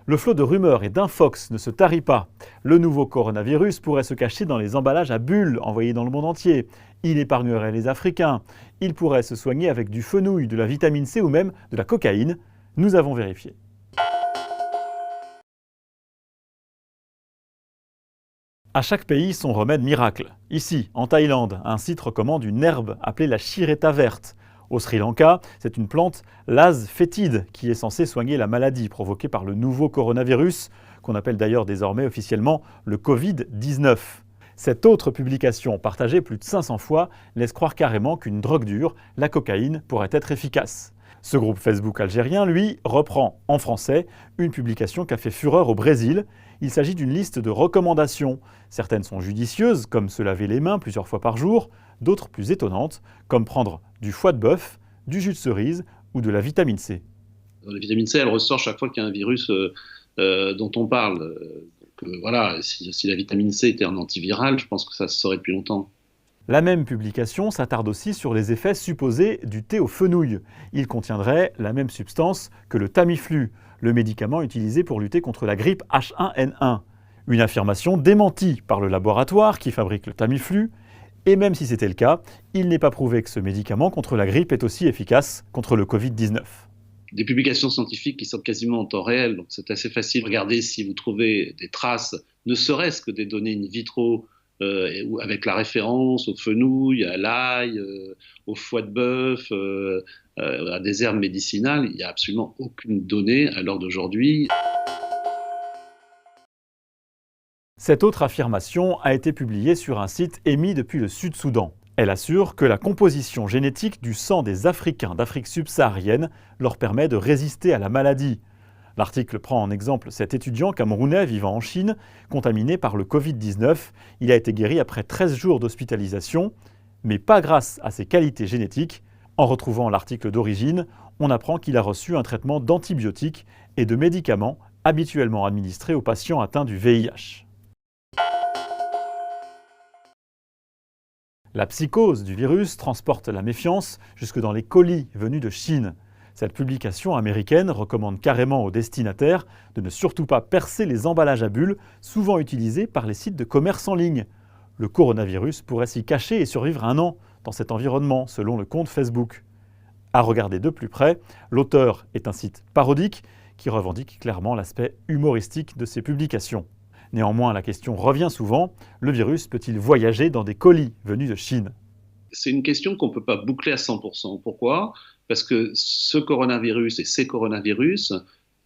Le flot de rumeurs et d'infox ne se tarit pas. Le nouveau coronavirus pourrait se cacher dans les emballages à bulles envoyés dans le monde entier. Il épargnerait les Africains. Il pourrait se soigner avec du fenouil, de la vitamine C ou même de la cocaïne. Nous avons vérifié. À chaque pays son remède miracle. Ici, en Thaïlande, un site recommande une herbe appelée la chiretta verte. Au Sri Lanka, c'est une plante, l'ase fétide, qui est censée soigner la maladie provoquée par le nouveau coronavirus, qu'on appelle d'ailleurs désormais officiellement le Covid-19. Cette autre publication, partagée plus de 500 fois, laisse croire carrément qu'une drogue dure, la cocaïne, pourrait être efficace. Ce groupe Facebook algérien, lui, reprend en français une publication qui a fait fureur au Brésil. Il s'agit d'une liste de recommandations. Certaines sont judicieuses, comme se laver les mains plusieurs fois par jour, d'autres plus étonnantes, comme prendre du foie de bœuf, du jus de cerise ou de la vitamine C. La vitamine C, elle ressort chaque fois qu'il y a un virus dont on parle. Voilà, si la vitamine C était un antiviral, je pense que ça se saurait depuis longtemps. La même publication s'attarde aussi sur les effets supposés du thé au fenouil. Il contiendrait la même substance que le Tamiflu, le médicament utilisé pour lutter contre la grippe H1N1. Une affirmation démentie par le laboratoire qui fabrique le Tamiflu. Et même si c'était le cas, il n'est pas prouvé que ce médicament contre la grippe est aussi efficace contre le Covid-19. Des publications scientifiques qui sortent quasiment en temps réel, donc c'est assez facile. Regardez si vous trouvez des traces, ne serait-ce que des données in vitro, avec la référence au fenouil, à l'ail, au foie de bœuf, à des herbes médicinales. Il n'y a absolument aucune donnée à l'heure d'aujourd'hui. Cette autre affirmation a été publiée sur un site émis depuis le Sud-Soudan. Elle assure que la composition génétique du sang des Africains d'Afrique subsaharienne leur permet de résister à la maladie. L'article prend en exemple cet étudiant camerounais vivant en Chine, contaminé par le Covid-19. Il a été guéri après 13 jours d'hospitalisation, mais pas grâce à ses qualités génétiques. En retrouvant l'article d'origine, on apprend qu'il a reçu un traitement d'antibiotiques et de médicaments habituellement administrés aux patients atteints du VIH. La psychose du virus transporte la méfiance jusque dans les colis venus de Chine. Cette publication américaine recommande carrément aux destinataires de ne surtout pas percer les emballages à bulles, souvent utilisés par les sites de commerce en ligne. Le coronavirus pourrait s'y cacher et survivre 1 an dans cet environnement, selon le compte Facebook. À regarder de plus près, l'auteur est un site parodique qui revendique clairement l'aspect humoristique de ses publications. Néanmoins, la question revient souvent, le virus peut-il voyager dans des colis venus de Chine ? C'est une question qu'on ne peut pas boucler à 100%. Pourquoi ? Parce que ce coronavirus et ces coronavirus,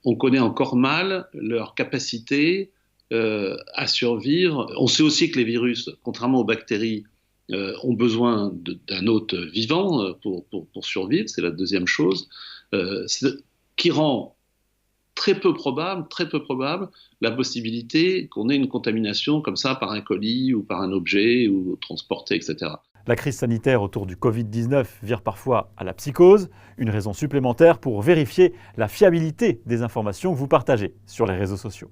on connaît encore mal leur capacité à survivre. On sait aussi que les virus, contrairement aux bactéries, ont besoin d'un hôte vivant pour survivre, c'est la deuxième chose, qui rend très peu probable la possibilité qu'on ait une contamination comme ça par un colis ou par un objet ou transporté, etc. La crise sanitaire autour du Covid-19 vire parfois à la psychose, une raison supplémentaire pour vérifier la fiabilité des informations que vous partagez sur les réseaux sociaux.